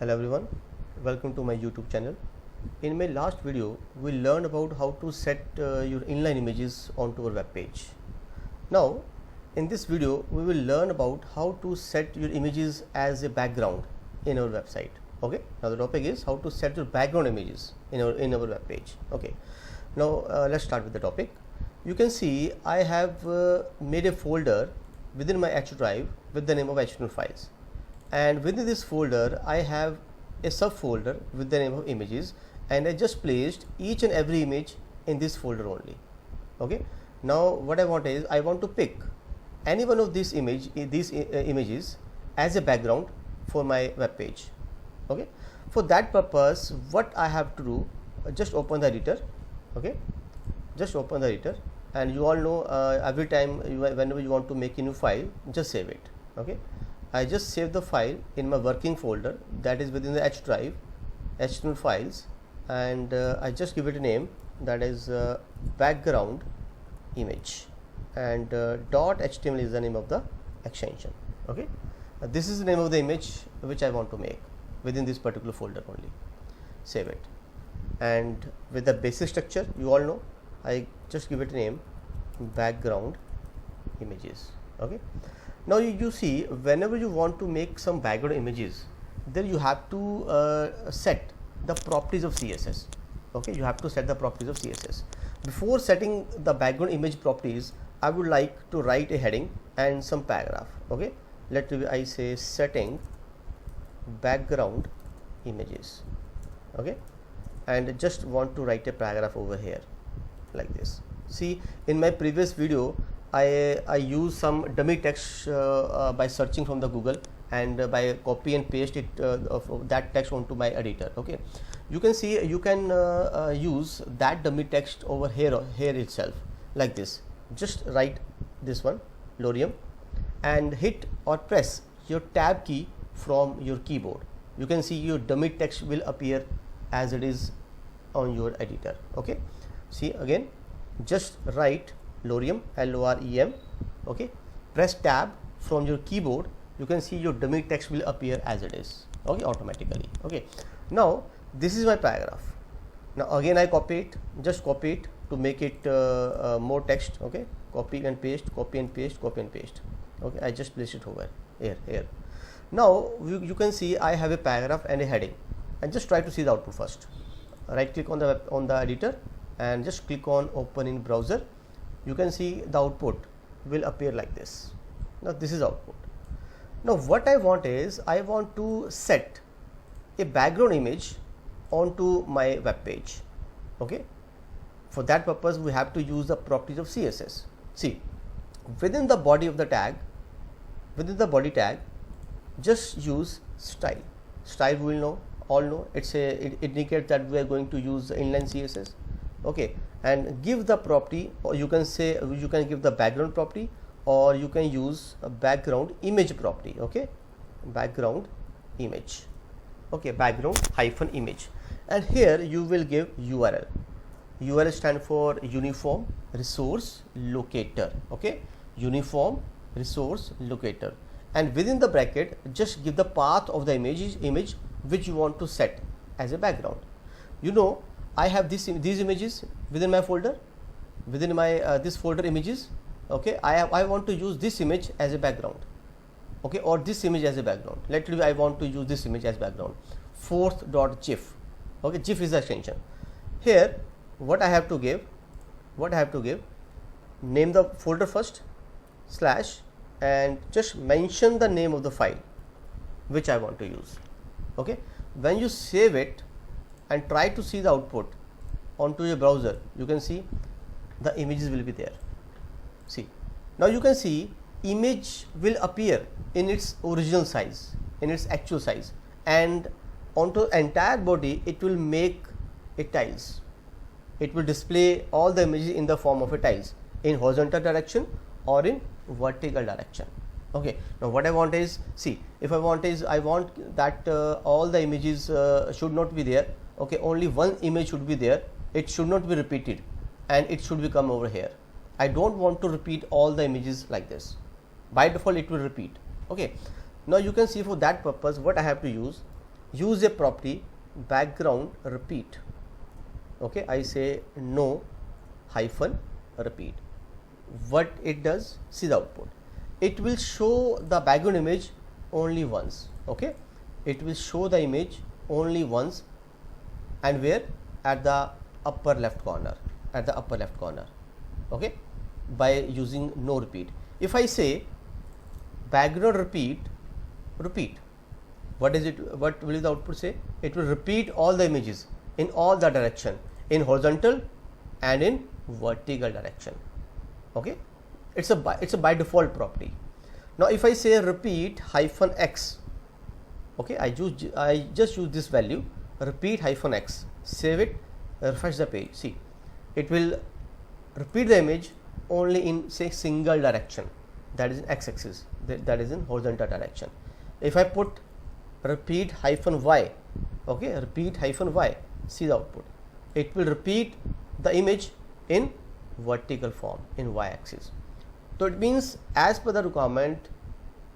Hello everyone, welcome to my YouTube channel. In my last video we learned about how to set your inline images onto our web page. Now in this video we will learn about how to set your images as a background in our website. Okay, now the topic is how to set your background images in our web page. Okay, now let's start with the topic. You can see I have made a folder within my H drive with the name of HTML files, and within this folder I have a subfolder with the name of images, and I just placed each and every image in this folder only. Okay, now what I want is I want to pick any one of these images as a background for my web page. Okay, for that purpose what I have to do, just open the editor. Okay, just open the editor, and you all know every time whenever you want to make a new file, just save it. Okay, I just save the file in my working folder, that is within the H drive, HTML files, and I just give it a name, that is background image, and .html is the name of the extension. Okay, this is the name of the image which I want to make within this particular folder only. Save it, and with the basic structure you all know, I just give it a name, background images. Okay, now you see whenever you want to make some background images, then you have to set the properties of CSS. Okay, you have to set the properties of CSS. Before setting the background image properties, I would like to write a heading and some paragraph. Okay, let me I say setting background images. Okay, and just want to write a paragraph over here like this. See, in my previous video I use some dummy text by searching from the Google, and by copy and paste it of that text onto my editor. Okay, you can see you can use that dummy text over here itself like this. Just write this one, Lorium, and hit or press your tab key from your keyboard. You can see your dummy text will appear as it is on your editor. Okay, see again, just write Lorium, LOREM. Okay, press tab from your keyboard, you can see your dummy text will appear as it is. Okay, automatically. Okay, now this is my paragraph. Now again I copy it, just copy it to make it more text. Okay, copy and paste, copy and paste, copy and paste. Okay, I just place it over here. Now you can see I have a paragraph and a heading, and just try to see the output first. Right click on the editor and just click on open in browser. You can see the output will appear like this. Now this is output. Now what I want is I want to set a background image onto my web page. Okay, for that purpose we have to use the properties of CSS. See, within the body of the tag, within the body tag, just use style. Style we will all know it indicates that we are going to use the inline CSS. Okay, and give the property, or you can say you can give the background property, or you can use a background image property. Okay, background image. Okay, background hyphen image, and here you will give URL. URL stand for uniform resource locator. Okay, uniform resource locator, and within the bracket just give the path of the image which you want to set as a background. You know, I have these images within my folder, within my this folder images. Okay, I want to use this image as a background. Okay, or this image as a background. Let me I want to use this image as background. Fourth.gif. Okay, GIF is the extension. Here what I have to give, name the folder first, slash, and just mention the name of the file which I want to use. Okay, when you save it and try to see the output onto your browser, you can see the images will be there. See, now you can see image will appear in its original size, in its actual size, and onto entire body it will make a tiles. It will display all the images in the form of a tiles, in horizontal direction or in vertical direction. Okay, now what I want is, see, if I want that all the images should not be there. Okay, only one image should be there, it should not be repeated, and it should become over here. I don't want to repeat all the images like this. By default it will repeat. Okay, now you can see for that purpose what I have to use, use a property background repeat. Okay, I say no hyphen repeat. What it does, see the output. It will show the background image only once. Okay, it will show the image only once, and where? At the upper left corner, at the upper left corner. Okay, by using no repeat. If I say background repeat, what is it? What will the output say? It will repeat all the images in all the direction, in horizontal and in vertical direction. Okay, it's a by default property. Now if I say repeat hyphen x, okay, I just use this value, repeat hyphen x, save it, refresh the page. See, it will repeat the image only in, say, single direction, that is in x-axis, that is in horizontal direction. If I put repeat hyphen y, okay, repeat hyphen y, see the output. It will repeat the image in vertical form, in y-axis. So it means, as per the requirement,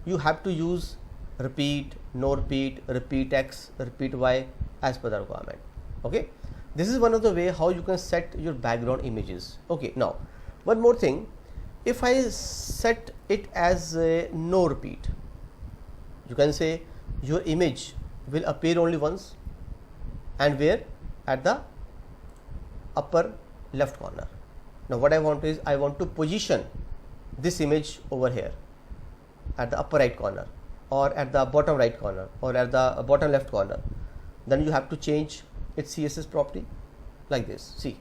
you have to use repeat, no repeat, repeat x, repeat y, as per the requirement. Okay, this is one of the way how you can set your background images. Okay, now one more thing, if I set it as a no repeat, you can say your image will appear only once, and where? At the upper left corner. Now what I want is, I want to position this image over here at the upper right corner, or at the bottom right corner, or at the bottom left corner. Then you have to change its CSS property like this. See,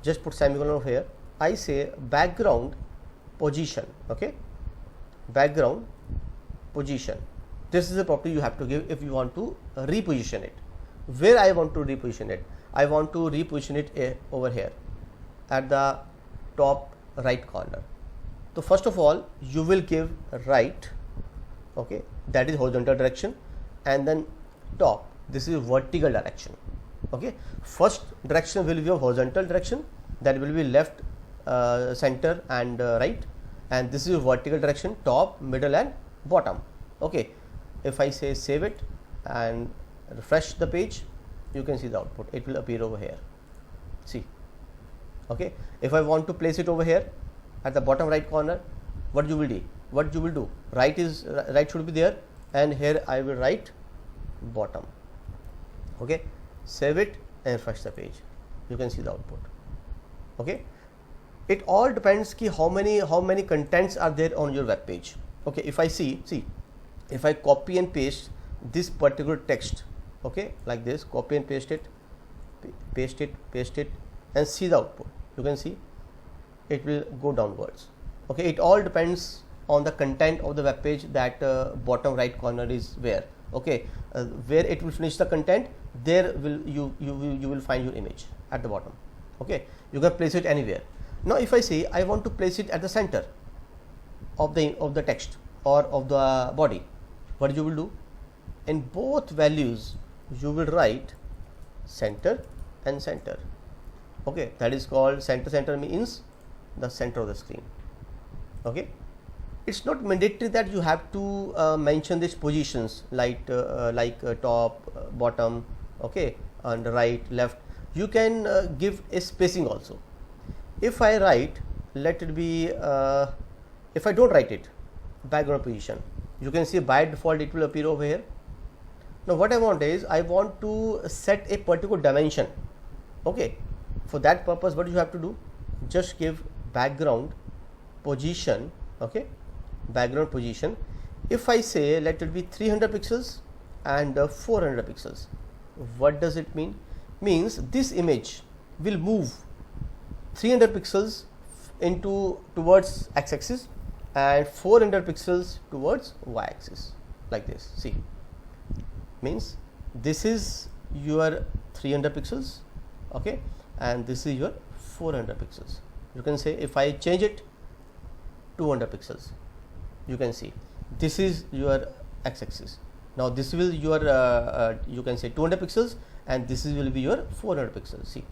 just put semicolon over here. I say background position. Okay, background position. This is the property you have to give if you want to reposition it. Where I want to reposition it? I want to reposition it over here at the top right corner. So first of all, you will give right, okay, that is horizontal direction, and then top, this is vertical direction. Okay, first direction will be your horizontal direction, that will be left, center and right, and this is your vertical direction, top, middle and bottom. Okay, if I say save it and refresh the page, you can see the output. It will appear over here. See, okay, if I want to place it over here at the bottom right corner, what you will do? Right should be there, and here I will write bottom. Okay, save it and refresh the page. You can see the output. Okay, it all depends ki how many contents are there on your web page. Okay, if I see, if I copy and paste this particular text, okay, like this, copy and paste it, and see the output. You can see it will go downwards. Okay, it all depends on the content of the web page, that bottom right corner is where. Okay, where it will finish the content, there will you will find your image at the bottom. Okay, you can place it anywhere. Now if I say I want to place it at the center of the text or of the body, what you will do? In both values you will write center and center. Okay, that is called center means the center of the screen. Okay, it's not mandatory that you have to mention these positions like top, bottom, okay, and right, left. You can give a spacing also. If I write, let it be, if I don't write it, background position, you can see by default it will appear over here. Now what I want is, I want to set a particular dimension. Okay, for that purpose what you have to do, just give background position. Okay, background position. If I say let it be 300 pixels and 400 pixels, what does it mean? Means this image will move 300 pixels towards x-axis and 400 pixels towards y-axis, like this. See, means this is your 300 pixels, okay, and this is your 400 pixels. You can say if I change it 200 pixels, you can see this is your x-axis. Now this will your you can say 200 pixels, and this will be your 400 pixels. See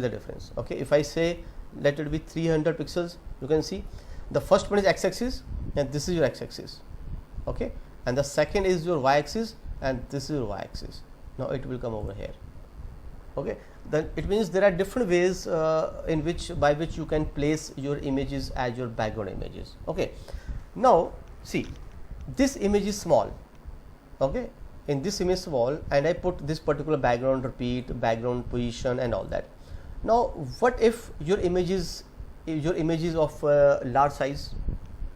the difference. Okay, if I say let it be 300 pixels, you can see the first one is x-axis and this is your x-axis. Okay, and the second is your y-axis and this is your y-axis. Now it will come over here. Okay, then it means there are different ways by which you can place your images as your background images. Okay, now see, this image is small. Okay, in this image small, and I put this particular background repeat, background position and all that. Now what if your image is of large size?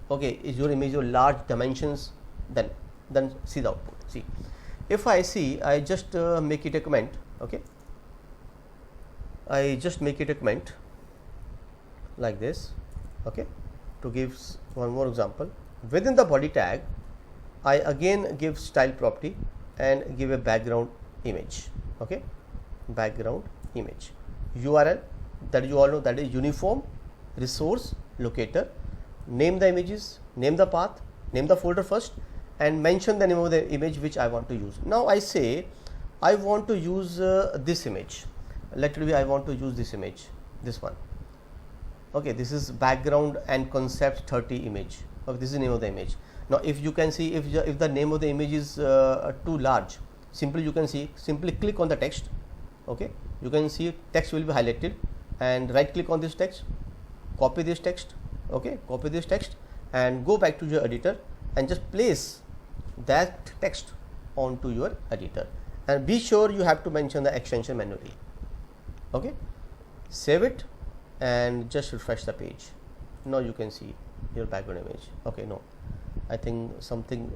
Okay, is your image of large dimensions? Then see the output. See, if I just make it a comment. Okay, I just make it a comment like this. Okay, to give one more example, within the body tag I again give style property and give a background image. Okay, background image, URL that you all know, that is uniform resource locator. Name the images, name the path, name the folder first, and mention the name of the image which I want to use. Now I say I want to use this image. Let it be, I want to use this image, this one. Okay, this is background and concept 30 image. Okay, this is the name of the image. Now if you can see, if the name of the image is too large, simply you can see, simply click on the text. Okay, you can see text will be highlighted, and right click on this text, copy this text. Okay, copy this text and go back to your editor and just place that text onto your editor, and be sure you have to mention the extension manually. Okay, save it and just refresh the page. Now you can see your background image. Okay, no, I think something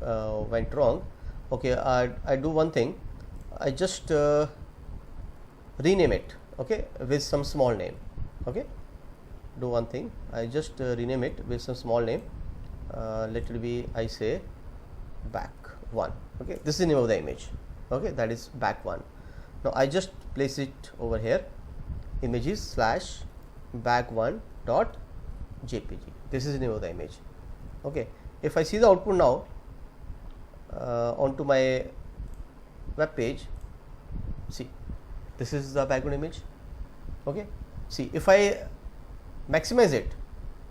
went wrong. Okay, I do one thing, I just rename it. Okay, with some small name. Okay, do one thing, I just rename it with some small name. Let it be, I say back one. Okay, this is the name of the image. Okay, that is back one. Now I just place it over here, images / back one dot jpg. This is the name of the image. Okay, if I see the output now onto my web page, see, this is the background image. Okay, see, if I maximize it,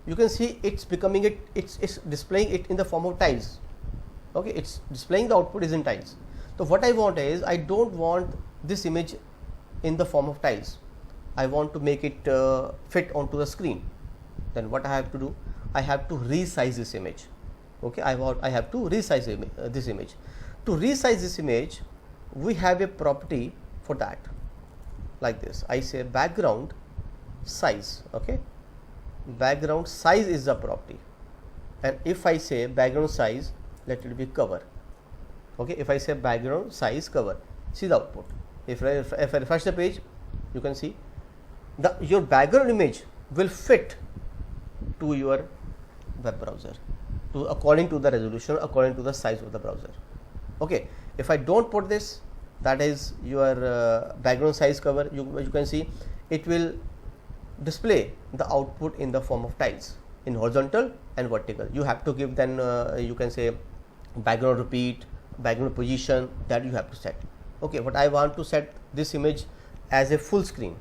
you can see it's becoming it's displaying it in the form of tiles. Okay, it's displaying the output is in tiles. So what I want is, I don't want this image in the form of tiles. I want to make it fit onto the screen. Then what I have to do, I have to resize this image. Okay, I have to resize this image. To resize this image, we have a property for that, like this. I say background size. Okay, background size is the property, and if I say background size, let it be cover. Okay, if I say background size cover, see the output. If I refresh the page, you can see your background image will fit to your web browser, according to the resolution, according to the size of the browser. Okay, if I don't put this, that is your background size cover, you can see it will display the output in the form of tiles, in horizontal and vertical. You have to give then you can say background repeat, background position, that you have to set. Okay, but I want to set this image as a full screen,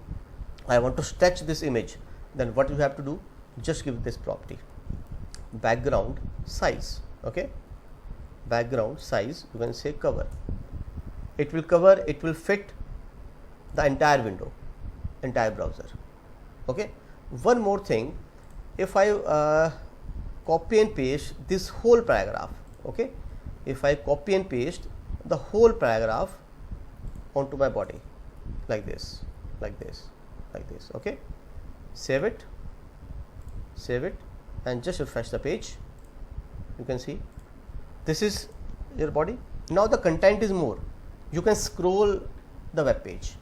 I want to stretch this image, then what you have to do, just give this property, background size. Okay, background size, you can say cover. It will cover, it will fit the entire window, entire browser. Okay, one more thing, if I copy and paste this whole paragraph, okay, if I copy and paste the whole paragraph onto my body, like this, like this, like this. Okay, save it, and just refresh the page. You can see this is your body. Now the content is more, you can scroll the web page.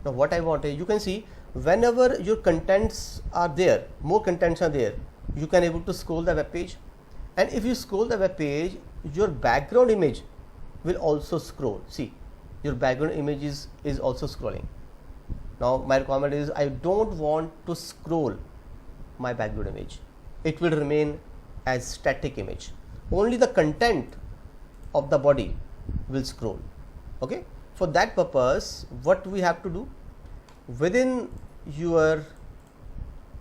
Now what I want is, you can see whenever your contents are there, more contents are there, you can able to scroll the web page, and if you scroll the web page, your background image will also scroll. See, your background image is also scrolling. Now my requirement is, I don't want to scroll my background image, it will remain as static image, only the content of the body will scroll. Okay, for that purpose, what we have to do, within your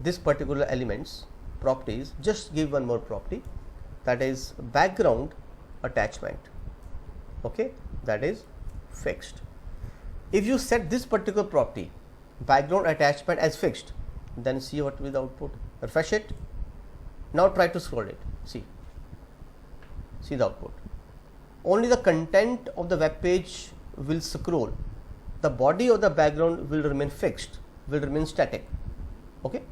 this particular elements properties, just give one more property, that is background attachment. Okay, that is fixed. If you set this particular property, background attachment, as fixed, then see what will be the output. Refresh it. Now try to scroll it. See the output. Only the content of the web page will scroll. The body of the background will remain fixed, will remain static. Okay,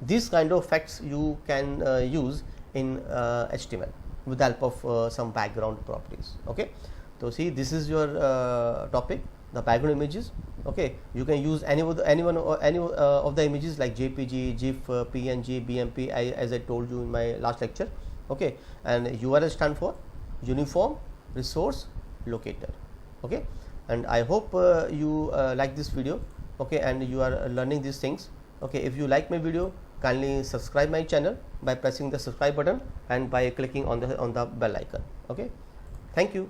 these kind of effects you can use in HTML with the help of some background properties. Okay, so see, this is your topic, the background images. Okay, you can use any of the images like JPG, GIF, PNG, BMP, as I told you in my last lecture. Okay, and URL stand for Uniform Resource Locator. Okay, and I hope you like this video. Okay, and you are learning these things. Okay, if you like my video, kindly subscribe my channel by pressing the subscribe button and by clicking on the bell icon. Okay, thank you.